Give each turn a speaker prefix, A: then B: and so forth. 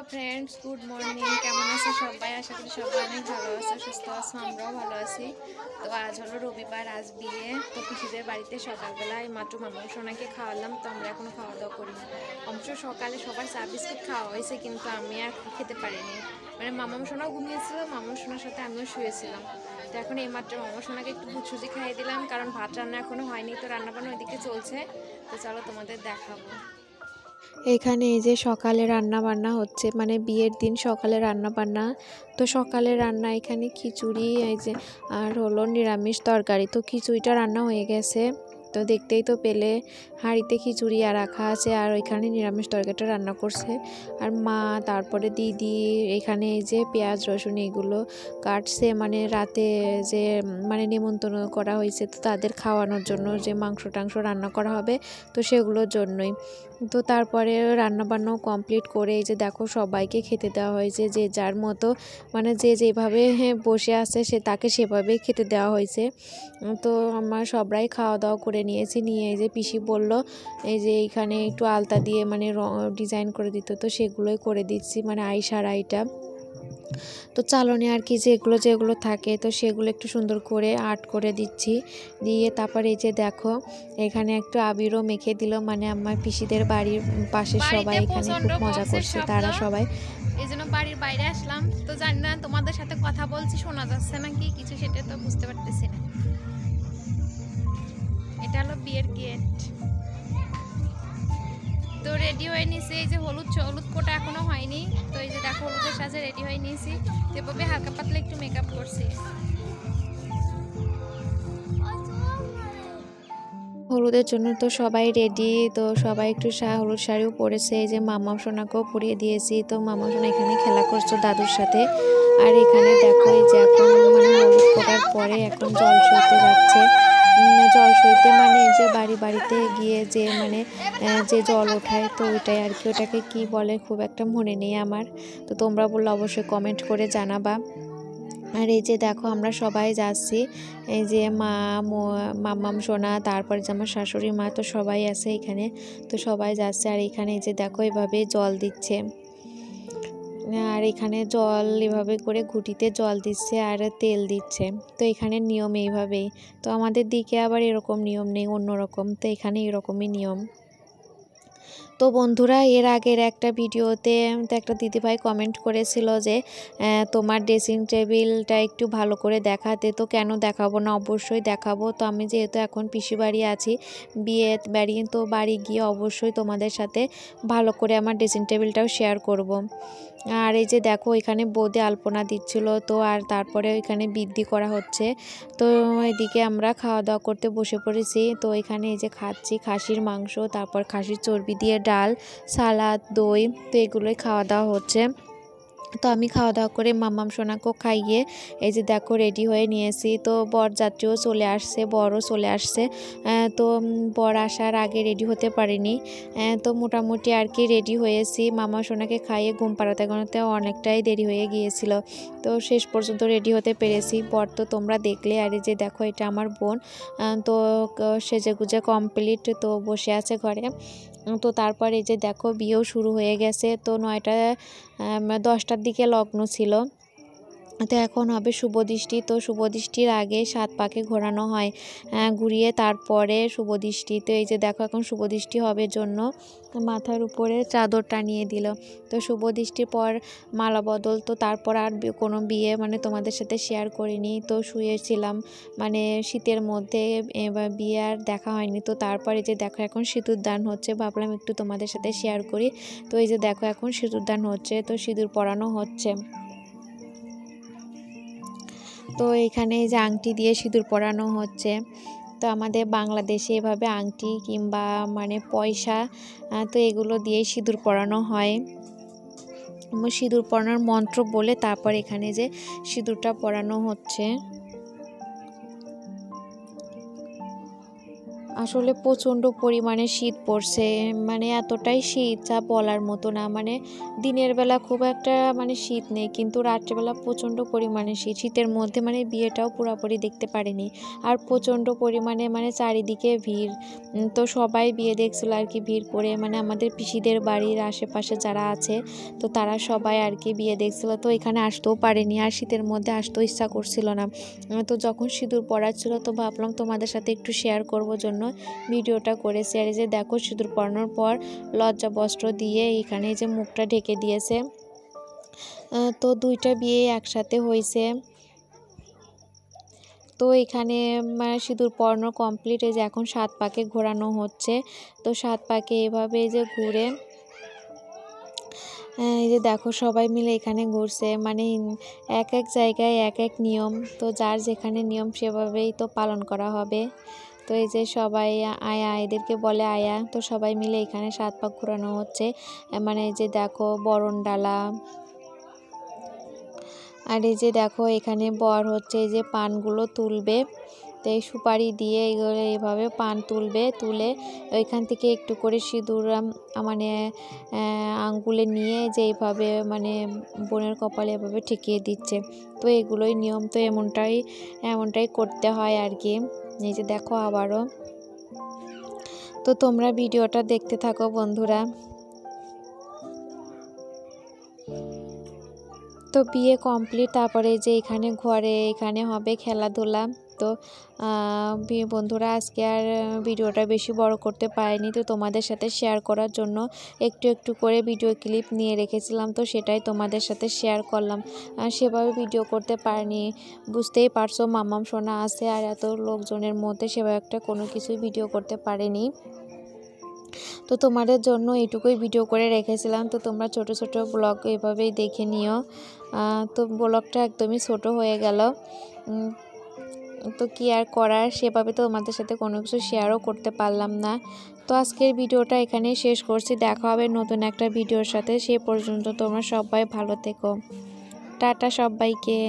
A: Hello friends, good morning. কেমন আছো সবাই? আশা করি সবাই অনেক ভালো আছো, সুস্থ আছো, আমরাও ভালো আছি। তো আজ হলো রবিবার, আজ বিয়ে। তো পিসিদের বাড়িতে সকালবেলায় মাত্র মামা সোনাকে খাওয়ালাম। তো আমরা এখনো খাওয়া দাওয়া করিনি। অবশ্য সকালে সবার চা বিস্কুট খাওয়া হয়েছে, কিন্তু আমি আর খেতে পারিনি। মানে মামা সোনাও ঘুমিয়েছিল, মামা সোনার সাথে আমিও শুয়েছিলাম। তো এখন এইমাত্র মামা সোনাকে একটু দুধ সুজি খাইয়ে দিলাম, কারণ ভাত রান্না এখনো হয়নি। তো রান্নাবান্না ওইদিকে চলছে। তো চলো তোমাদের দেখাবো।
B: এখানে এই যে সকালে রান্না বান্না হচ্ছে, মানে বিয়ের দিন সকালে রান্না বান্না। তো সকালে রান্না এখানে খিচুড়ি, এই যে আর হলো নিরামিষ তরকারি। তো খিচুড়িটা রান্না হয়ে গেছে, তো দেখতেই তো পেলে হাঁড়িতে খিচুড়ি আর রাখা আছে, আর ওইখানে নিরামিষ তরকারিটা রান্না করছে। আর মা, তারপরে দিদি এখানে এই যে পেঁয়াজ রসুন এগুলো কাটছে, মানে রাতে যে মানে নিমন্ত্রণ করা হয়েছে, তো তাদের খাওয়ানোর জন্য যে মাংস টাংস রান্না করা হবে, তো সেগুলোর জন্যই। তো তারপরে রান্নাবান্নাও কমপ্লিট করে এই যে দেখো সবাইকে খেতে দেওয়া হয়েছে, যে যার মতো মানে যে যেভাবে বসে আছে সে তাকে সেভাবেই খেতে দেওয়া হয়েছে। তো আমরা সবাই খাওয়া দাওয়া করে নিয়েছি। নিয়ে এই যে পিসি বলল এই যে এইখানে একটু আলতা দিয়ে মানে ডিজাইন করে দিত, তো সেগুলোই করে দিচ্ছি, মানে আইটা তো চালনে আর কি যেগুলো যেগুলো থাকে, তো সেগুলো একটু সুন্দর করে আর্ট করে দিচ্ছি। দিয়ে তারপর এই যে দেখো এখানে একটু আবিরও মেখে দিল, মানে আমার পিসিদের বাড়ির পাশের সবাই এখানে খুব মজা করছে, তারা সবাই।
A: এই জন্য বাড়ির বাইরে আসলাম। তো জানি না তোমাদের সাথে কথা বলছি শোনা যাচ্ছে নাকি কিছু, সেটা তো বুঝতে পারতেছি না। এটা হলো বিয়ের গেট। তো রেডি হয়ে নিয়েছি, এই যে হলুদ কোটা এখনো হয়নি। তো এই যে দেখো হলুদের সাজে রেডি হয়ে নিয়েছি। এভাবে হালকা পাতলা একটু মেকআপ করছি।
B: হলুদের জন্য তো সবাই রেডি, তো সবাই একটু হলুদ শাড়িও পরেছে। এই যে মামা সোনাকেও পরিয়ে দিয়েছি। তো মামা সোনা এখানে খেলা করছো দাদুর সাথে। আর এখানে দেখো এই যে এখন মানে হলুদ ফোটার পরে এখন জল সইতে যাচ্ছে। জল সইতে মানে এই যে বাড়ি বাড়িতে গিয়ে যে মানে যে জল ওঠায়, তো ওইটাই আর কি, ওটাকে কি বলে খুব একটা মনে নেই আমার। তো তোমরা বললে অবশ্যই কমেন্ট করে জানাবা। আর এই যে দেখো আমরা সবাই যাচ্ছি, এই যে মাম্মাম সোনা, তারপর যে আমার শাশুড়ি মা, তো সবাই আছে এখানে। তো সবাই যাচ্ছে, আর এখানে এই যে দেখো এভাবে জল দিচ্ছে, আর এখানে জল এভাবে করে ঘুঁটিতে জল দিচ্ছে আর তেল দিচ্ছে। তো এখানে নিয়ম এইভাবেই। তো আমাদের দিকে আবার এরকম নিয়ম নেই, অন্যরকম। তো এখানে এরকমই নিয়ম। তো বন্ধুরা, এর আগের একটা ভিডিওতে তো একটা দিদিভাই কমেন্ট করেছিল যে তোমার ড্রেসিং টেবিলটা একটু ভালো করে দেখাতে। তো কেন দেখাবো না, অবশ্যই দেখাবো। তো আমি যেহেতু এখন পিসি বাড়ি আছি, বিয়ে বাড়ি, তো বাড়ি গিয়ে অবশ্যই তোমাদের সাথে ভালো করে আমার ড্রেসিং টেবিলটাও শেয়ার করব। আর এই যে দেখো এখানে বৌদি আলপনা দিচ্ছিল, তো আর তারপরে এখানে বৃদ্ধি করা হচ্ছে। তো এদিকে আমরা খাওয়া দাওয়া করতে বসে পড়েছি। তো এখানে এই যে খাচ্ছি খাসির মাংস, তারপর খাসির চর্বি দিয়ে ডাল, সালাদ, দই, তো এগুলোই খাওয়া দাওয়া হচ্ছে। তো আমি খাওয়া দাওয়া করে মাম্মাম সোনাকেও খাইয়ে এই যে দেখো রেডি হয়ে নিয়েছি। তো বরযাত্রীও চলে আসছে, বরও চলে আসছে। তো বর আসার আগে রেডি হতে পারিনি। তো মোটামুটি আর কি রেডি হয়েছি। মামা সোনাকে খাইয়ে ঘুম পাড়াতে গড়াতে অনেকটাই দেরি হয়ে গিয়েছিল। তো শেষ পর্যন্ত রেডি হতে পেরেছি। বর তো তোমরা দেখলে। আর এই যে দেখো এটা আমার বোন। তো সেজে গুজে কমপ্লিট, তো বসে আছে ঘরে। তো তারপর এই যে দেখো বিয়েও শুরু হয়ে গেছে। তো 9টা 10টার দিকে লগ্ন ছিল। তো এখন হবে শুভদৃষ্টি। তো শুভদৃষ্টির আগে 7 পাকে ঘোরানো হয়, ঘুরিয়ে তারপরে শুভদৃষ্টি। তো এই যে দেখো এখন শুভদৃষ্টি হবে জন্য মাথার উপরে চাদর টানিয়ে দিল। তো শুভদৃষ্টির পর মালা বদল। তো তারপর আর কোনো বিয়ে মানে তোমাদের সাথে শেয়ার করিনি। তো শুয়েছিলাম, মানে শীতের মধ্যে এবার বিয়ে আর দেখা হয়নি। তো তারপরে যে দেখো এখন সিঁদুর দান হচ্ছে, ভাবলাম একটু তোমাদের সাথে শেয়ার করি। তো এই যে দেখো এখন সিঁদুর দান হচ্ছে, তো সিঁদুর পরানো হচ্ছে। তো এখানে যে আংটি দিয়ে সিঁদুর পরানো হচ্ছে। তো আমাদের বাংলাদেশে এভাবে আংটি কিংবা মানে পয়সা, তো এগুলো দিয়েই সিঁদুর পরানো হয়। সিঁদুর পরানোর মন্ত্র বলে তারপর এখানে যে সিঁদুরটা পরানো হচ্ছে। আসলে প্রচণ্ড পরিমাণে শীত পড়ছে, মানে এতটাই শীত যা বলার মতো না। মানে দিনের বেলা খুব একটা মানে শীত নেই, কিন্তু রাত্রেবেলা প্রচণ্ড পরিমাণে শীত। শীতের মধ্যে মানে বিয়েটাও পুরোপুরি দেখতে পারিনি। আর প্রচণ্ড পরিমাণে মানে চারিদিকে ভিড়। তো সবাই বিয়ে দেখছিল আর কি ভিড় করে, মানে আমাদের পিসিদের বাড়ির আশেপাশে যারা আছে তো তারা সবাই আর কি বিয়ে দেখছিল। তো এখানে আসতেও পারেনি, আর শীতের মধ্যে আসতেও ইচ্ছা করছিল না। তো যখন সিঁদুর পড়াচ্ছিল তো ভাবলাম তোমাদের সাথে একটু শেয়ার করবো জন্য ভিডিওটা করেছি। আর এই যে দেখো সিঁদুর পরানোর পর লজ্জা বস্ত্র দিয়ে এখানে যে মুখটা ঢেকে দিয়েছে। তো দুইটা বিয়ে একসাথে হয়েছে। তো এখানে সিঁদুর পরানো কমপ্লিট। এই যে এখন 7 পাকে ঘোরানো হচ্ছে। তো 7 পাকে এভাবে যে ঘুরে এই যে দেখো সবাই মিলে এখানে ঘুরছে। মানে এক এক জায়গায় এক এক নিয়ম, তো যার যেখানে নিয়ম সেভাবেই তো পালন করা হবে। তো এই যে সবাই আয়া, এদেরকে বলে আয়া। তো সবাই মিলে এখানে 7 পাক ঘোরানো হচ্ছে। মানে এই যে দেখো বরণ ডালা, আর এই যে দেখো এখানে বর হচ্ছে এই যে পানগুলো তুলবে। তো এই সুপারি দিয়ে এগুলো এইভাবে পান তুলবে, তুলে ওইখান থেকে একটু করে সিঁদুর মানে আঙ্গুলে নিয়ে যে এইভাবে মানে বোনের কপালে এভাবে ঠেকিয়ে দিচ্ছে। তো এগুলোই নিয়ম, তো এমনটাই করতে হয় আর কি। এই যে দেখো আবারও। তো তোমরা ভিডিওটা দেখতে থাকো বন্ধুরা। তো বিয়ে কমপ্লিট, তারপরে যে এখানে ঘরে এখানে হবে খেলাধুলা। তো বন্ধুরা আজকে আর ভিডিওটা বেশি বড় করতে পারিনি, তো তোমাদের সাথে শেয়ার করার জন্য একটু একটু করে ভিডিও ক্লিপ নিয়ে রেখেছিলাম। তো সেটাই তোমাদের সাথে শেয়ার করলাম। সেভাবে ভিডিও করতে পারিনি, বুঝতেই পারছো মাম্মাম সোনা আছে আর এত লোকজনের মধ্যে সেভাবে একটা কোনো কিছুই ভিডিও করতে পারিনি। তো তোমাদের জন্য এইটুকুই ভিডিও করে রেখেছিলাম। তো তোমরা ছোট ছোট ব্লগ এভাবেই দেখে নিও। তো ব্লগটা একদমই ছোট হয়ে গেল। তো কি আর করার, সেভাবে তো তোমাদের সাথে কোনো কিছু শেয়ারও করতে পারলাম না। তো আজকের ভিডিওটা এখানেই শেষ করছি। দেখা হবে নতুন একটা ভিডিওর সাথে। সে পর্যন্ত তোমরা সবাই ভালো থেকো। টাটা সবাইকে।